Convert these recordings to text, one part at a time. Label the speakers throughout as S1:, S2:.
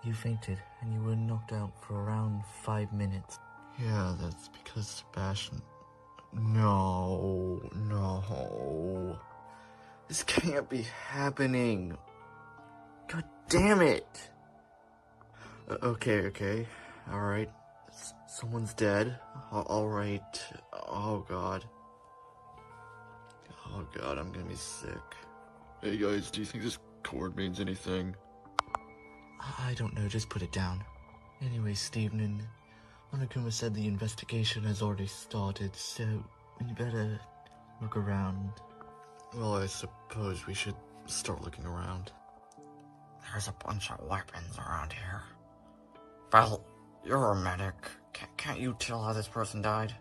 S1: You fainted, and you were knocked out for around 5 minutes.
S2: Yeah, that's because Sebastian... No. This can't be happening. God damn it. Okay. Alright. Someone's dead. Alright. Oh god, I'm gonna be sick. Hey guys, do you think this cord means anything?
S1: I don't know, just put it down. Anyway, Steven, Monokuma said the investigation has already started, so you better look around.
S2: Well, I suppose we should start looking around.
S3: There's a bunch of weapons around here. Well, you're a medic. Can't you tell how this person died?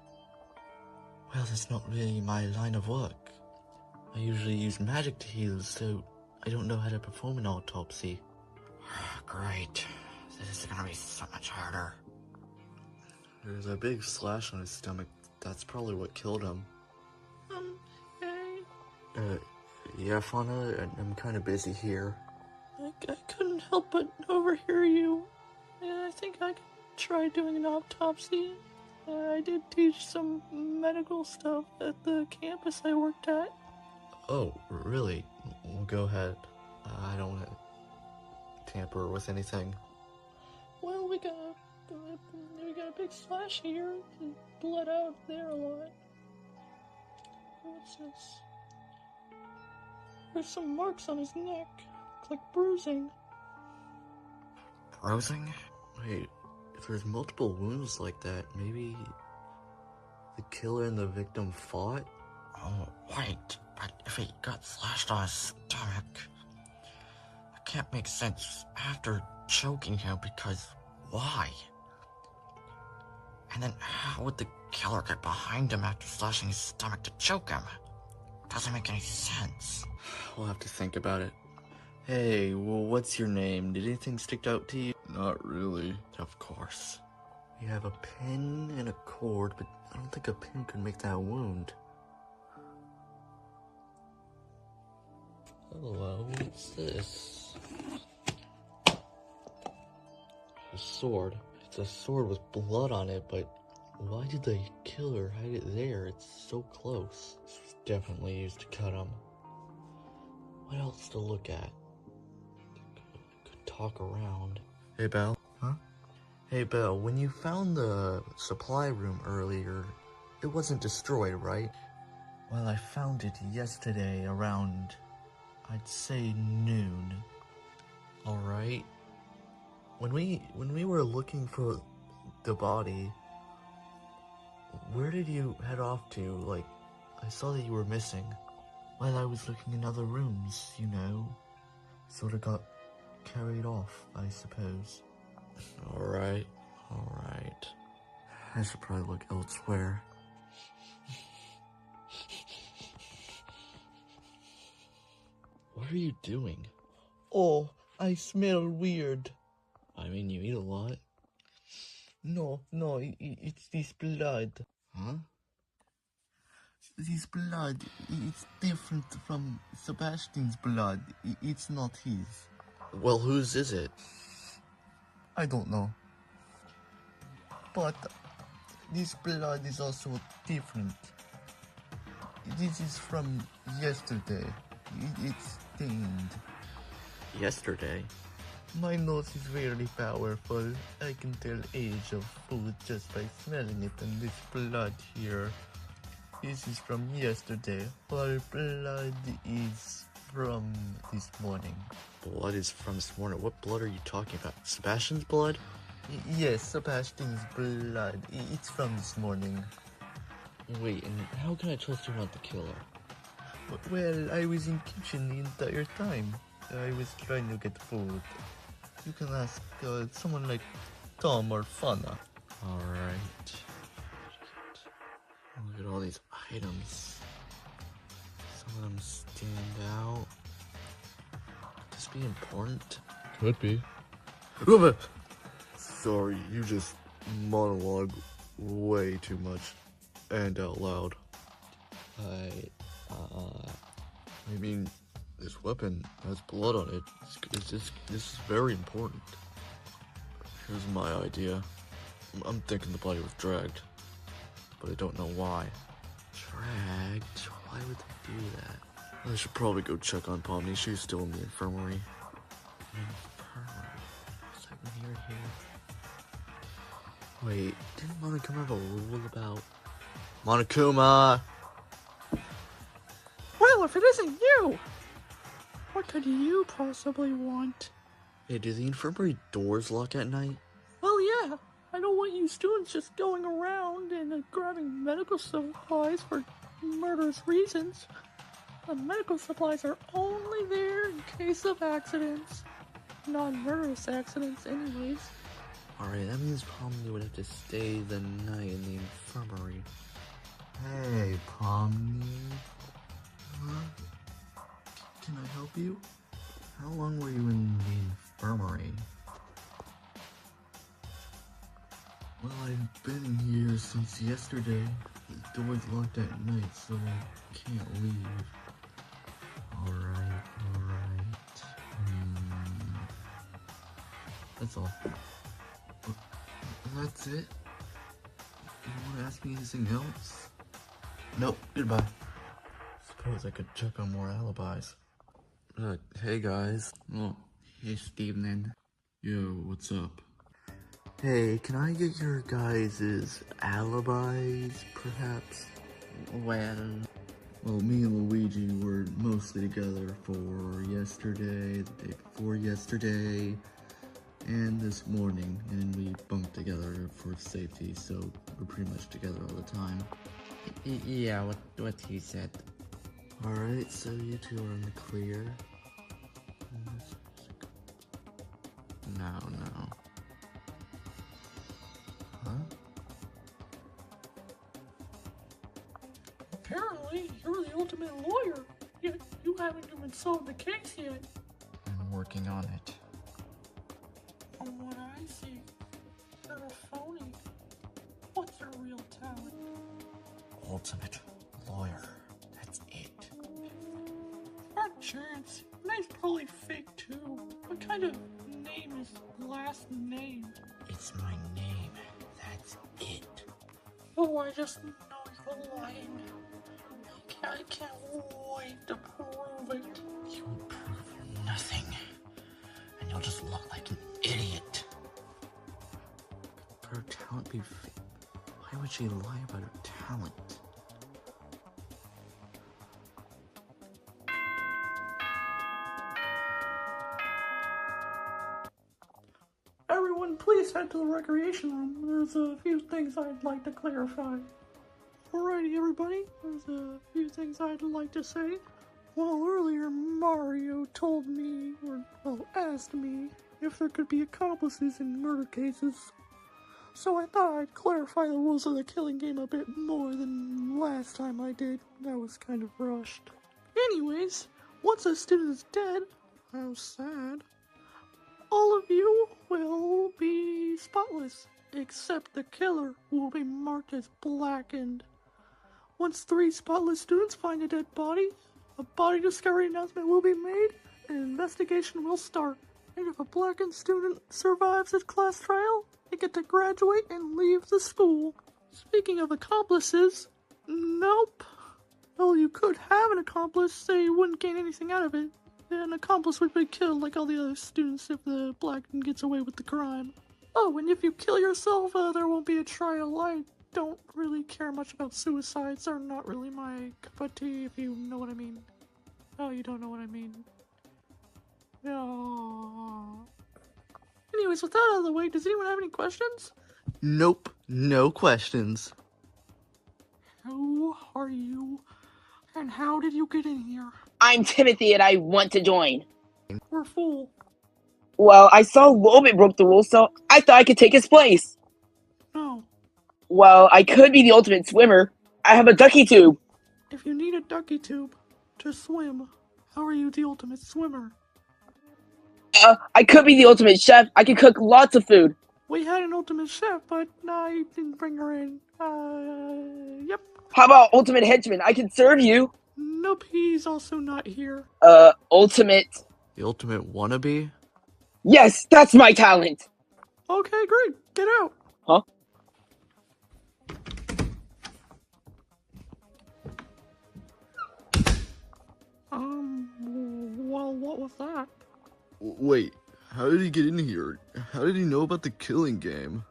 S1: Well, that's not really my line of work. I usually use magic to heal, so I don't know how to perform an autopsy.
S3: Great. This is gonna be so much harder.
S2: There's a big slash on his stomach. That's probably what killed him.
S1: Hey.
S2: Yeah, Fauna, I'm kind of busy here.
S4: I couldn't help but overhear you. I think I could try doing an autopsy. I did teach some medical stuff at the campus I worked at.
S2: Oh, really? Well, go ahead. I don't want to tamper with anything.
S4: Well, we got a big slash here. Blood out there a lot. What's this? There's some marks on his neck. Looks like bruising.
S3: Bruising?
S2: Wait, if there's multiple wounds like that, maybe the killer and the victim fought?
S3: Oh, wait. But if he got slashed on his stomach, it can't make sense after choking him, because why? And then how would the killer get behind him after slashing his stomach to choke him? Doesn't make any sense.
S2: We'll have to think about it. Hey, well, what's your name? Did anything stick out to you? Not really. Of course. We have a pin and a cord, but I don't think a pin could make that wound.
S1: Hello, what's this?
S2: A sword. It's a sword with blood on it, but why did the killer hide it there? It's so close. This was definitely used to cut him. What else to look at? Could talk around. Hey, Belle.
S1: Huh?
S2: Hey, Belle, when you found the supply room earlier, it wasn't destroyed, right?
S1: Well, I found it yesterday around, I'd say, noon.
S2: Alright. When we were looking for the body, where did you head off to? Like, I saw that you were missing.
S1: Well, I was looking in other rooms, you know. Sort of got carried off, I suppose.
S2: Alright. I should probably look elsewhere. What are you doing?
S4: Oh, I smell weird.
S2: I mean, you eat a lot.
S4: No, it's this blood.
S2: Huh?
S4: This blood, it's different from Sebastian's blood. It's not his.
S2: Well, whose is it?
S4: I don't know. But this blood is also different. This is from yesterday. It's stained.
S2: Yesterday?
S4: My nose is very powerful. I can tell age of food just by smelling it, and this blood here. This is from yesterday, while blood is from this morning.
S2: Blood is from this morning. What blood are you talking about? Sebastian's blood?
S4: Yes, Sebastian's blood. It's from this morning.
S2: Wait, and how can I trust you're not the killer?
S4: Well, I was in kitchen the entire time. I was trying to get food. You can ask someone like Tom or Fana.
S2: Alright. Look at all these items. Some of them stand out. Could this be important?
S5: Could be.
S2: Sorry, you just monologue way too much and out loud. I mean, this weapon has blood on it. This is very important. Here's my idea. I'm thinking the body was dragged, but I don't know why.
S1: Dragged? Why would they do that?
S2: I should probably go check on Pomni. She's still in the infirmary.
S1: Infirmary? It's like when you're here. Wait, didn't Monokuma have a rule about...
S2: Monokuma!
S5: Well, if it isn't you, what could you possibly want?
S2: Hey, do the infirmary doors lock at night?
S5: Well, yeah. I don't want you students just going around and grabbing medical supplies for murderous reasons. The medical supplies are only there in case of accidents. Non-murderous accidents, anyways.
S1: Alright, that means Pomni would have to stay the night in the infirmary.
S4: Hey, Pomni. Huh? Can I help you? How long were you in the infirmary? Well, I've been here since yesterday. The door's locked at night, so I can't leave. Alright. That's all. That's it? You want to ask me anything else? Nope, goodbye. Suppose I could check on more alibis.
S2: Hey guys.
S1: Oh, hey Steven.
S2: Yo, what's up?
S1: Hey, can I get your guys' alibis, perhaps?
S4: Well, me and Luigi were mostly together for yesterday, the day before yesterday, and this morning, and we bunked together for safety, so we're pretty much together all the time.
S1: Yeah, what he said.
S4: Alright, so you two are in the clear.
S1: No.
S4: Huh?
S5: Apparently, you're the ultimate lawyer, yet you haven't even solved the case yet.
S1: I'm working on it.
S5: From what I see, you're a phony. What's your real talent?
S1: Ultimate lawyer. That's it.
S5: Not a chance. Name's probably fake too. What kind of name is last name?
S1: It's my name. That's it.
S5: Oh, I just know you're lying. I can't wait to prove it.
S1: You will prove nothing. And you'll just look like an idiot. Could her talent be fake? Why would she lie about her talent?
S5: Everyone, please head to the recreation room. There's a few things I'd like to clarify. Alrighty, everybody. There's a few things I'd like to say. Well, earlier Mario told me, asked me, if there could be accomplices in murder cases. So I thought I'd clarify the rules of the killing game a bit more than last time I did. That was kind of rushed. Anyways, once a student is dead, how sad, all of you will be spotless, except the killer, who will be marked as blackened. Once 3 spotless students find a dead body, a body discovery announcement will be made, and an investigation will start. And if a blackened student survives this class trial, they get to graduate and leave the school. Speaking of accomplices, nope. Well, you could have an accomplice, they wouldn't gain anything out of it. An accomplice would be killed like all the other students if the blackened gets away with the crime. Oh, and if you kill yourself, there won't be a trial. I don't really care much about suicides. They're not really my cup of tea, if you know what I mean. Oh, you don't know what I mean. No. Anyways, with that out of the way, does anyone have any questions?
S1: Nope, no questions.
S5: Who are you? And how did you get in here?
S6: I'm Timothy and I want to join.
S5: We're full.
S6: Well, I saw Lobit broke the rules, so I thought I could take his place.
S5: No.
S6: Well, I could be the ultimate swimmer. I have a ducky tube.
S5: If you need a ducky tube to swim, how are you the ultimate swimmer?
S6: I could be the ultimate chef. I can cook lots of food.
S5: We had an ultimate chef, but I didn't bring her in. Yep.
S6: How about ultimate henchman? I can serve you.
S5: Nope, he's also not here.
S6: Ultimate...
S2: The ultimate wannabe?
S6: Yes, that's my talent.
S5: Okay, great. Get out.
S6: Huh?
S5: Well, what was that?
S4: Wait, how did he get in here? How did he know about the killing game?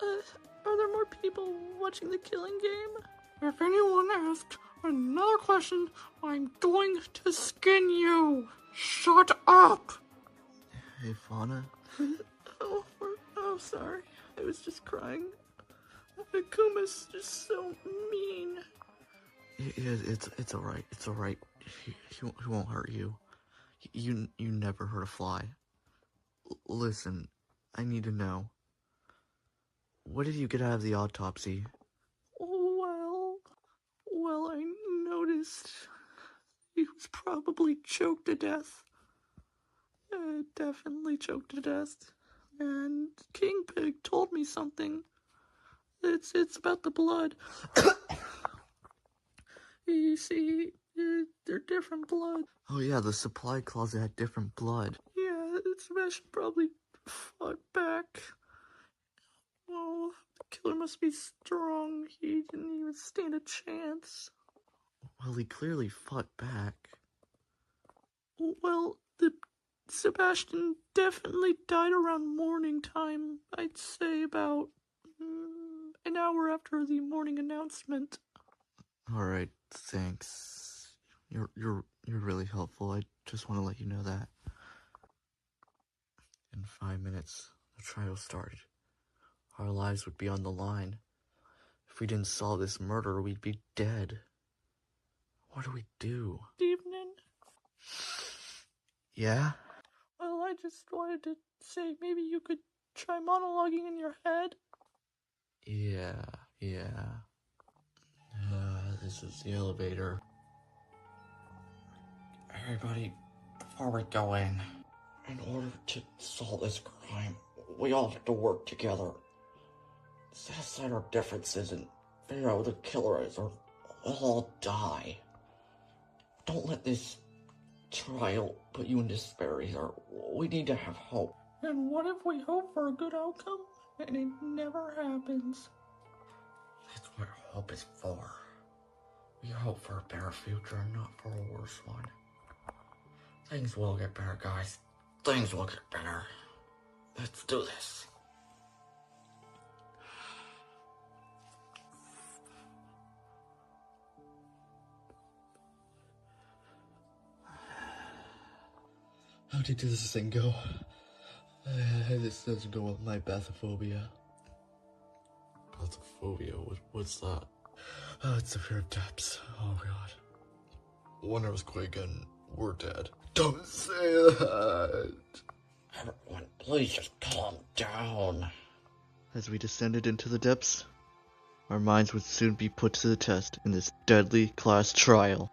S5: Are there more people watching the killing game? If anyone asks another question, I'm going to skin you. Shut up.
S1: Hey, Fauna.
S5: Oh, sorry. I was just crying. Akuma's just so mean.
S1: It's alright. It's alright. He won't hurt you. You never hurt a fly. Listen, I need to know. What did you get out of the autopsy?
S5: Well, I noticed he was probably choked to death. Definitely choked to death. And King Pig told me something. It's about the blood. You see, they're different blood.
S1: Oh yeah, the supply closet had different blood.
S5: Yeah, Sebastian probably fought back. Oh, the killer must be strong. He didn't even stand a chance.
S1: Well, he clearly fought back.
S5: Well, the Sebastian definitely died around morning time. I'd say about an hour after the morning announcement.
S1: Alright, thanks. You're really helpful. I just want to let you know that. In 5 minutes, the trial started. Our lives would be on the line. If we didn't solve this murder, we'd be dead. What do we do?
S5: Evening.
S1: Yeah?
S5: Well, I just wanted to say maybe you could try monologuing in your head.
S1: Yeah. This is the elevator.
S3: Everybody, before we go in order to solve this crime, we all have to work together. Set aside our differences and figure out who the killer is, or we'll all die. Don't let this trial put you in despair either. We need to have hope.
S5: And what if we hope for a good outcome and it never happens?
S3: That's what hope is for. We hope for a better future, not for a worse one. Things will get better, guys. Things will get better. Let's do this.
S1: How did this thing go? This doesn't go with my bathophobia.
S2: Bathophobia? What's that?
S1: It's the fear of depths. Oh god.
S2: One earthquake and we're dead.
S1: Don't say that!
S3: Everyone, please just calm down.
S1: As we descended into the depths, our minds would soon be put to the test in this deadly class trial.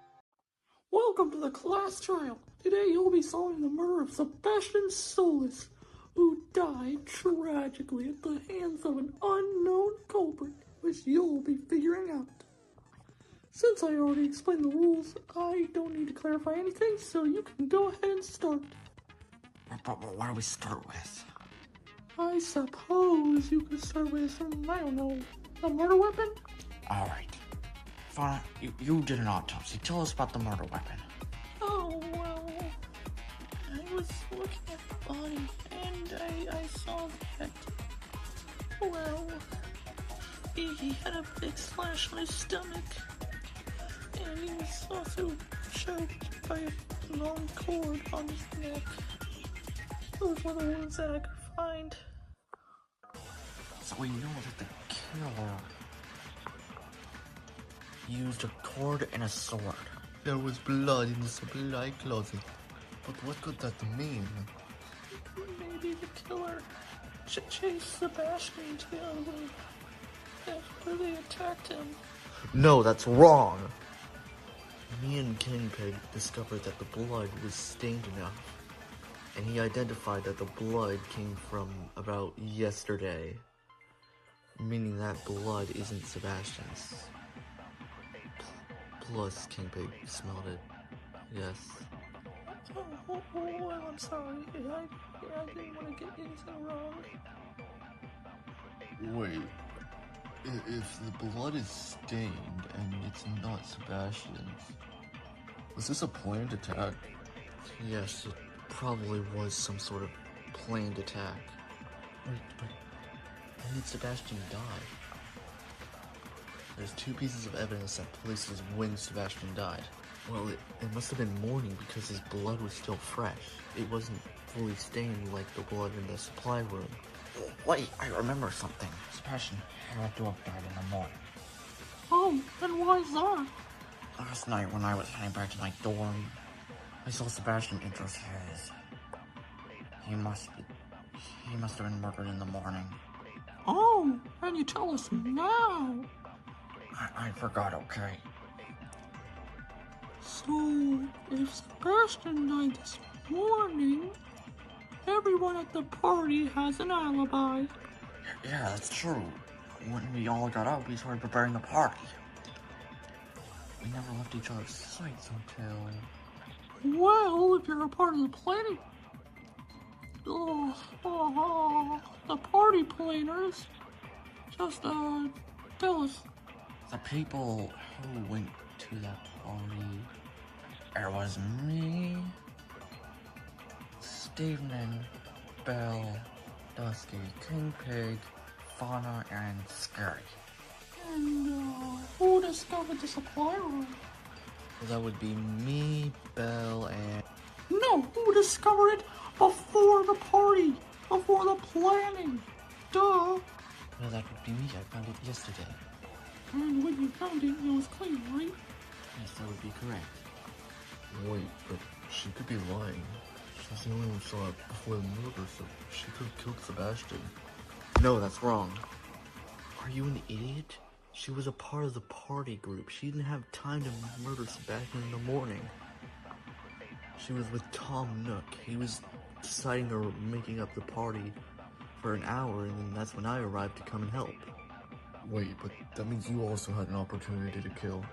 S5: Welcome to the class trial. Today you'll be solving the murder of Sebastian Solis, who died tragically at the hands of an unknown culprit, which you'll be figuring out. Since I already explained the rules, I don't need to clarify anything, so you can go ahead and start.
S3: But what do we start with?
S5: I suppose you could start with, I don't know, a murder weapon?
S3: Alright. Fauna, you did an autopsy. Tell us about the murder weapon.
S5: Oh, well, I was looking at the body, and I saw that, well, he had a big slash on his stomach, and he was also choked by a long cord on his neck. Those were the ones that I could find.
S3: So we know that the killer used a cord and a sword.
S4: There was blood in the supply closet. But what could that mean?
S5: Maybe the killer chased Sebastian after they attacked him.
S1: No, that's wrong! Me and King Pig discovered that the blood was stained enough, and he identified that the blood came from about yesterday, meaning that blood isn't Sebastian's. Plus, King Pig smelled it. Yes.
S5: Oh, I'm sorry. I didn't want to get anything wrong.
S2: Wait, if the blood is stained and it's not Sebastian's, was this a planned attack?
S1: Yes, it probably was some sort of planned attack.
S2: Wait, but when did Sebastian die?
S1: There's 2 pieces of evidence that places when Sebastian died. Well, it must have been morning because his blood was still fresh. It wasn't fully stained like the blood in the supply room.
S3: Wait, I remember something. Sebastian had to have died in the morning.
S5: Oh, and why is that?
S3: Last night when I was heading back to my dorm, I saw Sebastian enter his house. He must have been murdered in the morning.
S5: Oh, and you tell us now.
S3: I forgot, okay?
S5: So, if Sebastian died this morning, everyone at the party has an alibi.
S3: Yeah, that's true. When we all got up, we started preparing the party. We never left each other's sights until...
S5: Well, if you're a part of the planning... the party planners, just, tell us.
S3: The people who went to that party... It was me, Steven, Belle, Dusky, King Pig, Fauna, and Scary.
S5: And, who discovered the supply room?
S1: Well, that would be me, Belle, and...
S5: No, who discovered it before the party? Before the planning? Duh!
S1: Well, that would be me. I found it yesterday.
S5: And when you found it, it was clean, right?
S1: Yes, that would be correct.
S2: Wait, but she could be lying. She's the only one who saw it before the murder, so she could have killed Sebastian.
S1: No, that's wrong. Are you an idiot? She was a part of the party group. She didn't have time to murder Sebastian in the morning. She was with Tom Nook. He was deciding or making up the party for an hour, and then that's when I arrived to come and help.
S2: Wait, but that means you also had an opportunity to kill.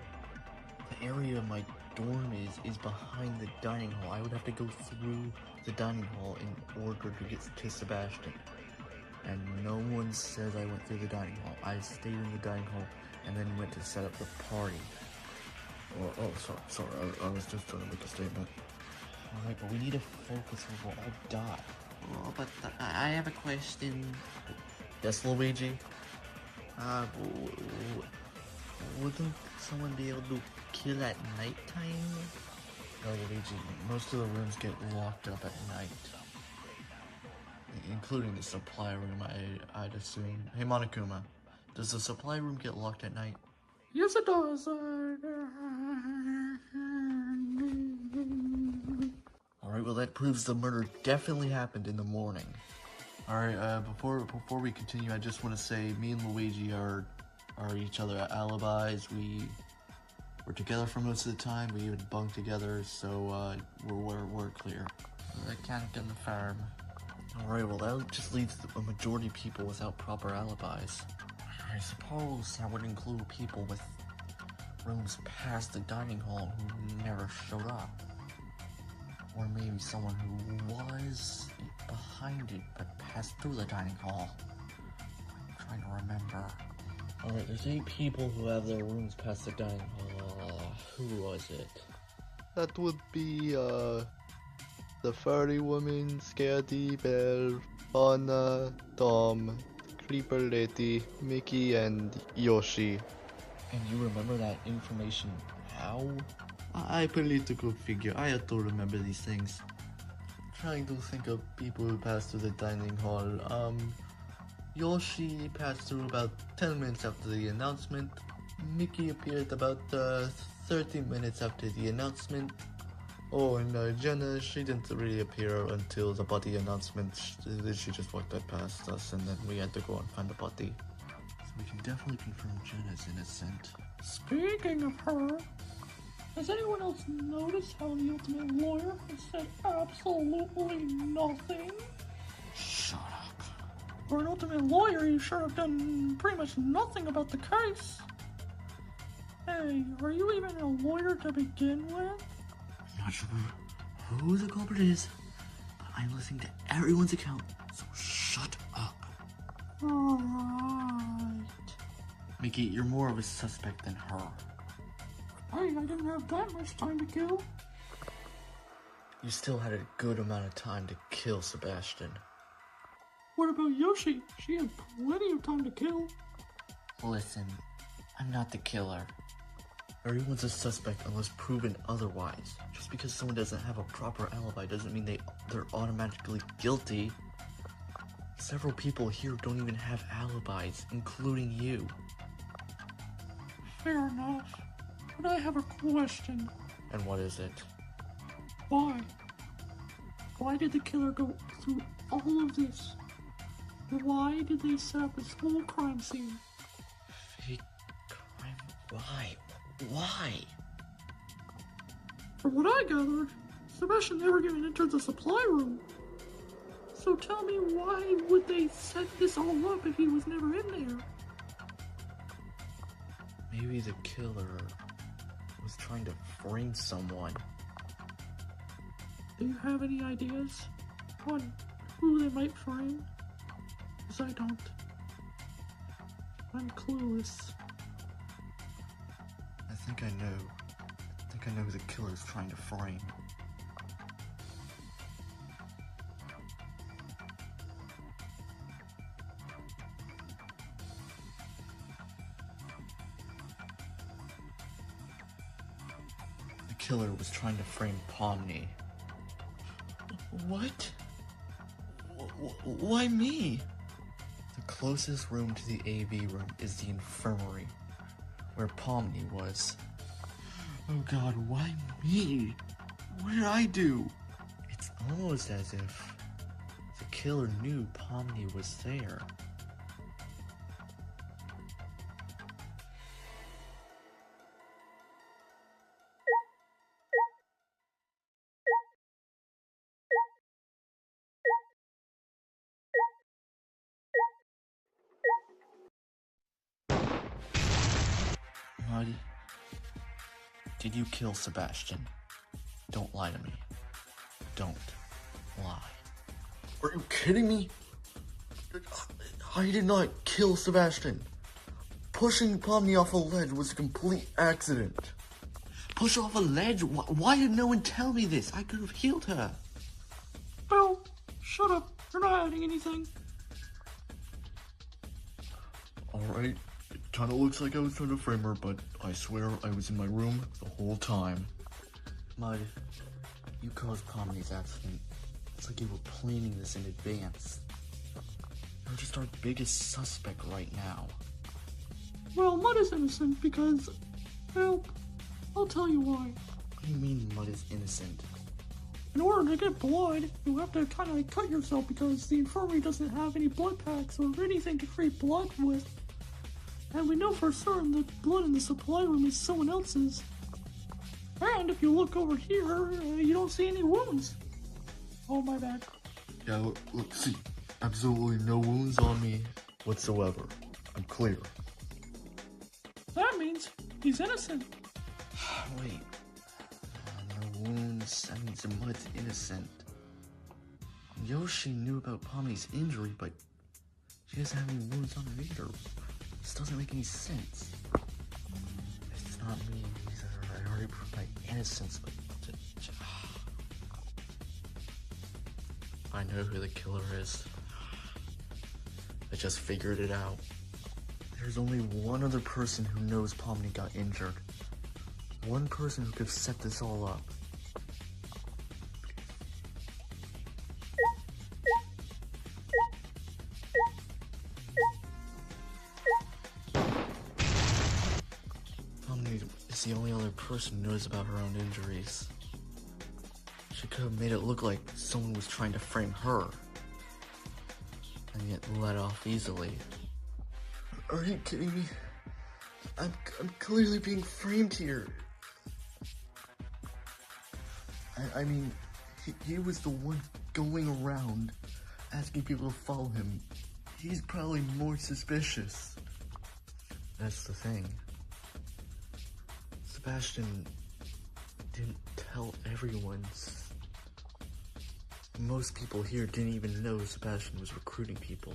S1: The area of my dorm is behind the dining hall. I would have to go through the dining hall in order to get to Sebastian. And no one says I went through the dining hall. I stayed in the dining hall and then went to set up the party.
S2: Sorry, I was just trying to make a statement.
S1: Alright, but we need to focus or we'll all die.
S3: Oh, but I have a question.
S1: Yes, Luigi? Wouldn't someone be able to kill at nighttime?
S2: No, Luigi, most of the rooms get locked up at night. Including the supply room, I'd assume. Hey, Monokuma, does the supply room get locked at night?
S5: Yes, it does.
S1: Alright, well that proves the murder definitely happened in the morning.
S2: Alright, before we continue, I just want to say me and Luigi are each other alibis. We're together for most of the time. We even bunk together, so we're clear.
S3: I can't confirm.
S1: Alright, well that just leaves a majority of people without proper alibis.
S3: I suppose that would include people with rooms past the dining hall who never showed up. Or maybe someone who was behind it but passed through the dining hall. I'm trying to remember.
S1: Alright, there's 8 people who have their rooms past the dining hall. Who was it?
S4: That would be, the furry woman, Scaredy, Belle, Fauna, Tom, Creeper Lady, Mickey, and Yoshi.
S1: And you remember that information how?
S2: I political figure. I have to remember these things. Trying to think of people who passed through the dining hall. Yoshi passed through about 10 minutes after the announcement. Mickey appeared about 30 minutes after the announcement. Oh, and Jenna, she didn't really appear until the body announcement. She just walked right past us, and then we had to go and find the body. So we can definitely confirm Jenna's innocent.
S5: Speaking of her, has anyone else noticed how the Ultimate Lawyer has said absolutely nothing?
S3: Shut up.
S5: For an Ultimate Lawyer, you sure have done pretty much nothing about the case. Hey, are you even a lawyer to begin with?
S3: I'm not sure
S1: who the culprit is, but I'm listening to everyone's account, so shut up.
S5: Alright.
S1: Mickey, you're more of a suspect than her.
S5: Hey, I didn't have that much time to kill.
S2: You still had a good amount of time to kill Sebastian.
S5: What about Yoshi? She had plenty of time to kill.
S1: Listen, I'm not the killer.
S2: Everyone's a suspect unless proven otherwise. Just because someone doesn't have a proper alibi doesn't mean they're automatically guilty. Several people here don't even have alibis, including you.
S5: Fair enough. But I have a question.
S2: And what is it?
S5: Why? Why did the killer go through all of this? Why did they set up this whole crime scene?
S1: Fake crime? Why? Why?
S5: From what I gathered, Sebastian never even entered the supply room. So tell me, why would they set this all up if he was never in there?
S2: Maybe the killer was trying to frame someone.
S5: Do you have any ideas on who they might frame? Because I don't. I'm clueless.
S2: I think I know who the killer's trying to frame. The killer was trying to frame Pomni.
S1: What? Why me?
S2: The closest room to the AV room is the infirmary, where Pomni was.
S1: Oh God, why me? What did I do?
S2: It's almost as if the killer knew Pomni was there.
S1: Mud,
S2: Did you kill Sebastian? Don't lie to me. Don't lie.
S1: are you kidding me? I did not kill Sebastian. Pushing Pomni off a ledge was a complete accident. Push off a ledge? Why did no one tell me this? I could have healed her.
S5: Bill, shut up. You're not adding anything.
S2: Alright, it kinda looks like I was trying to frame her, but I swear I was in my room the whole time.
S1: Mud, you caused Pomni's accident. It's like you were planning this in advance. You're just our biggest suspect right now.
S5: Well, Mud is innocent because, well, I'll tell you why.
S1: What do you mean Mud is innocent?
S5: In order to get blood, you have to kind of like cut yourself because the infirmary doesn't have any blood packs or anything to create blood with. And we know for certain that blood in the supply room is someone else's. And if you look over here, you don't see any wounds. Oh, my bad.
S2: Yeah, look, see, absolutely no wounds on me whatsoever. I'm clear.
S5: That means he's innocent.
S1: Wait. No wounds. That means Mud's innocent. Yoshi knew about Pomni's injury, but she doesn't have any wounds on her either. This doesn't make any sense. It's not me either. I already proved my innocence, but...
S2: I know who the killer is. I just figured it out.
S1: There's only one other person who knows Pomni got injured. One person who could set this all up. Pomni is the only other person who knows about her own injuries. She could have made it look like someone was trying to frame her, and yet let off easily. Are you kidding me? I'm clearly being framed here. I mean, he was the one going around asking people to follow him. He's probably more suspicious. That's the thing. Sebastian didn't tell everyone Most people here didn't even know Sebastian was recruiting people.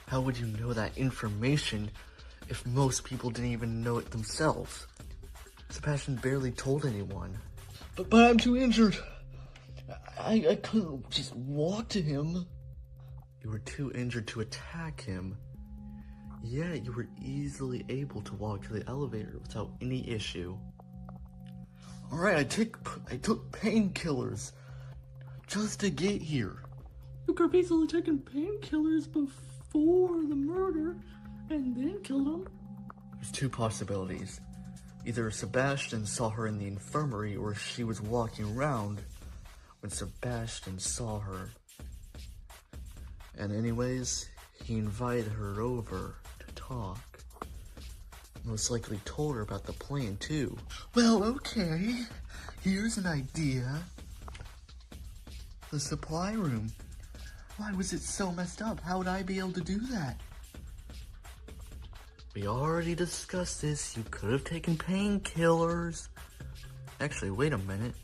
S1: How would you know that information if most people didn't even know it themselves? Sebastian barely told anyone.
S2: But I'm too injured. I couldn't just walk to him.
S1: You were too injured to attack him. Yet you were easily able to walk to the elevator without any issue.
S2: Alright, I took painkillers just to get here.
S5: You could have easily taken painkillers before the murder and then killed him.
S1: There's two possibilities. Either Sebastian saw her in the infirmary or she was walking around when Sebastian saw her. And anyways, he invited her over to talk. Most likely told her about the plan too.
S4: Well, okay. Here's an idea. The supply room. Why was it so messed up? How would I be able to do that?
S1: We already discussed this. You could have taken painkillers. Actually, wait a minute.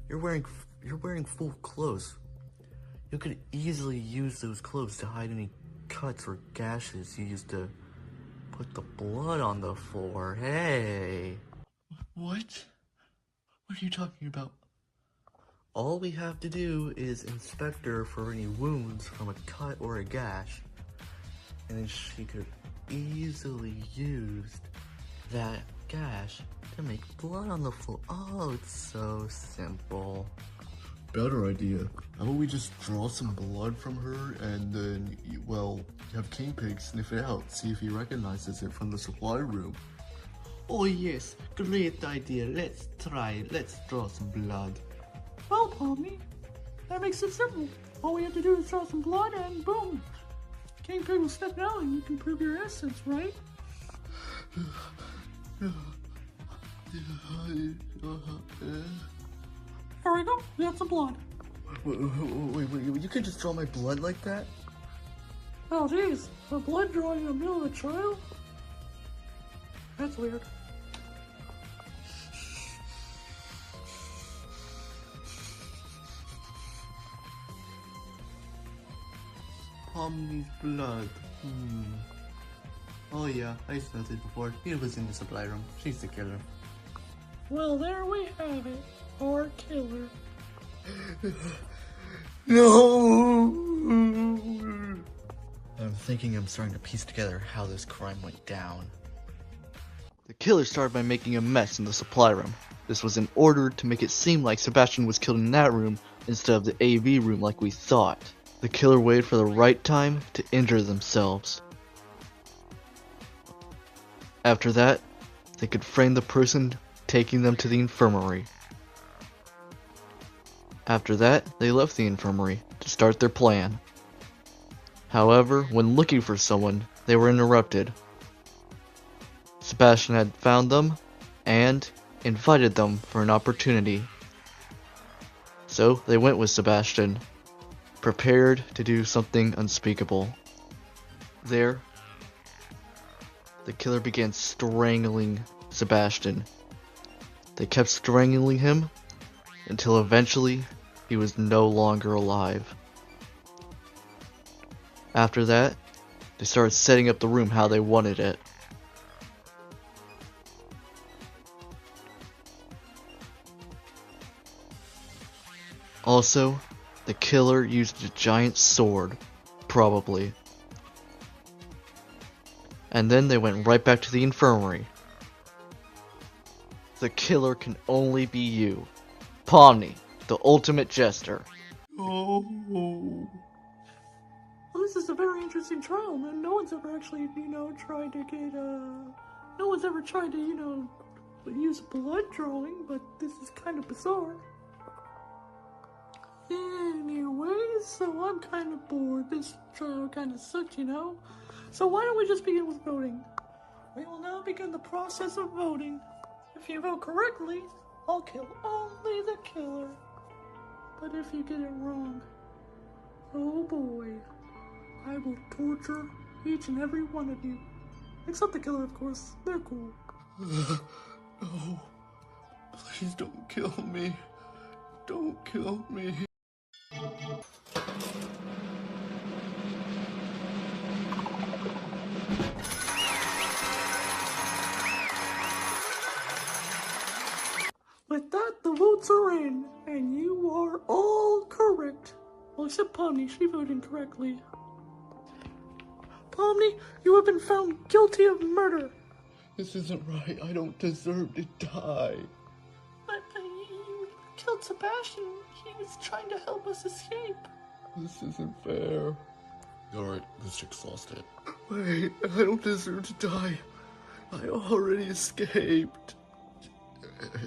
S1: You're wearing full clothes. You could easily use those clothes to hide any cuts or gashes you used to put the blood on the floor. Hey.
S4: What? What are you talking about?
S1: All we have to do is inspect her for any wounds from a cut or a gash. And then she could easily used that gash to make blood on the floor. Oh, it's so simple.
S2: Better idea. How about we just draw some blood from her and then, well, have King Pig sniff it out, see if he recognizes it from the supply room.
S4: Oh yes, great idea. Let's try. Let's draw some blood.
S5: Well, Pomni, that makes it simple. All we have to do is draw some blood and boom. King Pig will step out and you can prove your innocence, right? Here we go. We got some blood.
S1: Wait, you can just draw my blood like that?
S5: Oh, jeez. A blood drawing in the middle of a trial? That's weird.
S4: Pomni's blood. Oh yeah, I smelled it before. It was in the supply room. She's the killer.
S5: Well, there we have it. Our killer.
S1: No! I'm thinking I'm starting to piece together how this crime went down.
S2: The killer started by making a mess in the supply room. This was in order to make it seem like Sebastian was killed in that room instead of the AV room like we thought. The killer waited for the right time to injure themselves. After that, they could frame the person taking them to the infirmary. After that, they left the infirmary to start their plan. However, when looking for someone, they were interrupted. Sebastian had found them and invited them for an opportunity. So they went with Sebastian, prepared to do something unspeakable. There, the killer began strangling Sebastian. They kept strangling him until eventually he was no longer alive. After that, they started setting up the room how they wanted it. Also, the killer used a giant sword, probably. And then they went right back to the infirmary. The killer can only be you, Pomni, the ultimate jester.
S4: Oh.
S5: Well, this is a very interesting trial, man. No one's ever actually, tried to get, no one's ever tried to, use blood drawing, but this is kind of bizarre. Anyways, so I'm kind of bored. This trial kind of sucked, So why don't we just begin with voting? We will now begin the process of voting. If you vote correctly, I'll kill only the killer. But if you get it wrong, oh boy, I will torture each and every one of you. Except the killer, of course. They're cool.
S4: No. Please don't kill me. Don't kill me.
S5: votes are in, and you are all correct. Well, except Pomni, she voted incorrectly. Pomni, you have been found guilty of murder.
S4: This isn't right. I don't deserve to die.
S5: But you killed Sebastian. He was trying to help us escape.
S4: This isn't fair.
S2: Alright, let's exhaust it.
S4: Wait, I don't deserve to die. I already escaped.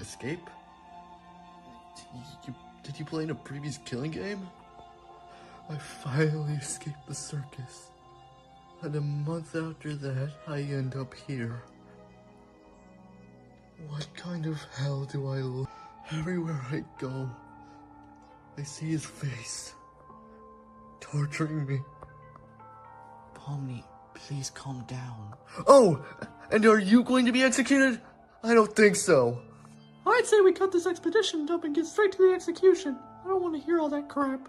S2: Escape? Did you play in a previous killing game?
S4: I finally escaped the circus. And a month after that, I end up here. What kind of hell do I live? Everywhere I go, I see his face, torturing me.
S3: Pomni, please calm down.
S4: Oh, and are you going to be executed? I don't think so.
S5: I'd say we cut this expedition up and get straight to the execution. I don't want to hear all that crap.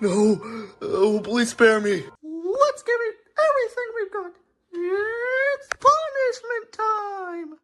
S4: No, oh, please spare me.
S5: Let's give it everything we've got. It's punishment time!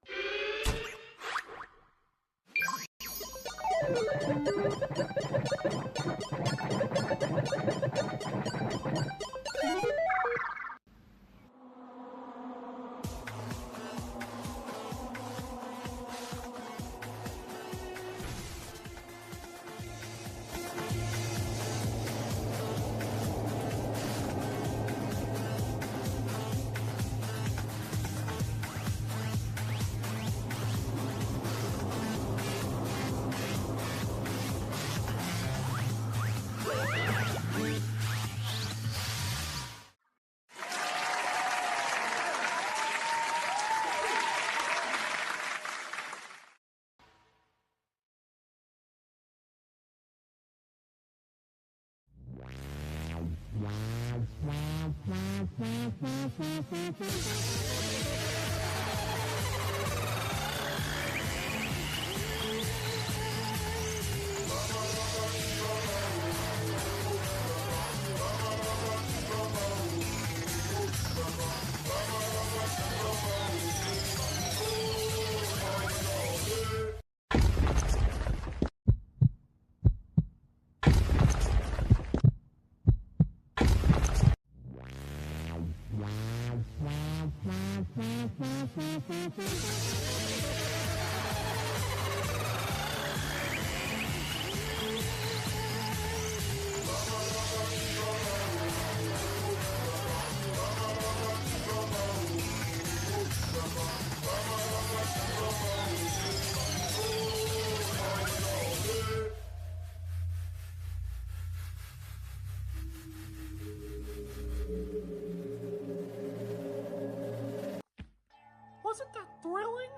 S5: Wasn't that thrilling?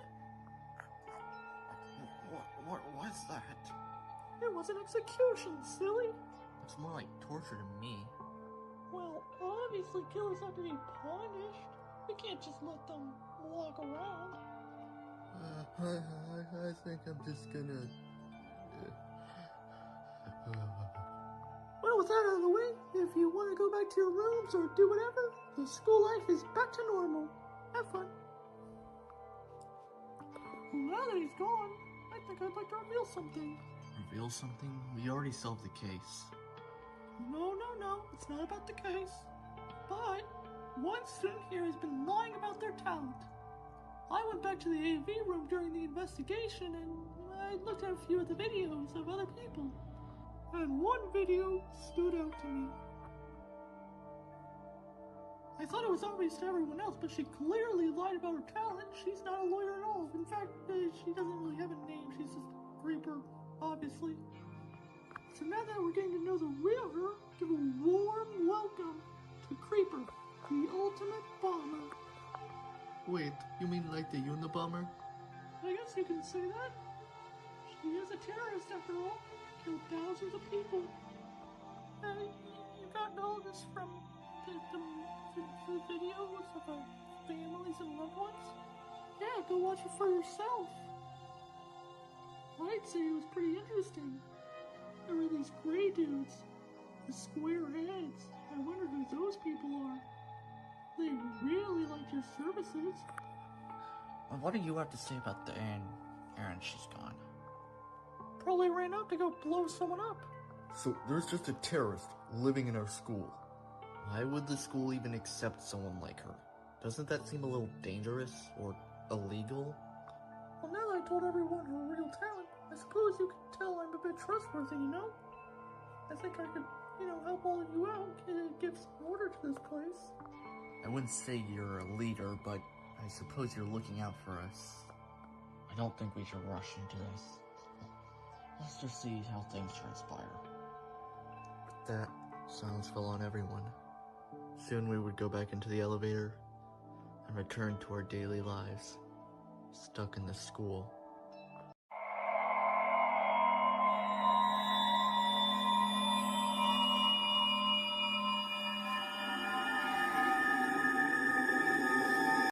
S3: What was that?
S5: It was an execution, silly.
S2: It's more like torture to me.
S5: Well, obviously killers have to be punished. We can't just let them walk around.
S4: I think I'm just gonna...
S5: Well, with that out of the way, if you want to go back to your rooms or do whatever, the school life is back to normal. Have fun. Now that he's gone, I think I'd like to reveal something.
S2: Reveal something? We already solved the case.
S5: No, it's not about the case. But one student here has been lying about their talent. I went back to the AV room during the investigation and I looked at a few of the videos of other people. And one video stood out to me. I thought it was obvious to everyone else, but she clearly lied about her talent. She's not a lawyer at all. In fact, she doesn't really have a name. She's just Creeper, obviously. So now that we're getting to know the real her, give a warm welcome to Creeper, the ultimate bomber.
S4: Wait, you mean like the Unabomber?
S5: I guess you can say that. She is a terrorist after all. Killed thousands of people. You got all this from the videos of our families and loved ones? Yeah, go watch it for yourself. I'd say it was pretty interesting. There were these gray dudes, the square heads. I wonder who those people are. They really liked your services.
S3: What do you have to say about the Aaron? She's gone.
S5: probably ran out to go blow someone up.
S1: So there's just a terrorist living in our school. Why would the school even accept someone like her? Doesn't that seem a little dangerous or illegal?
S5: Well, now that I told everyone her real talent, I suppose you can tell I'm a bit trustworthy, you know? I think I could, help all of you out, give some order to this place.
S1: I wouldn't say you're a leader, but I suppose you're looking out for us.
S3: I don't think we should rush into this. Let's just see how things transpire.
S1: With that, silence fell on everyone. Soon we would go back into the elevator and return to our daily lives, stuck in the school.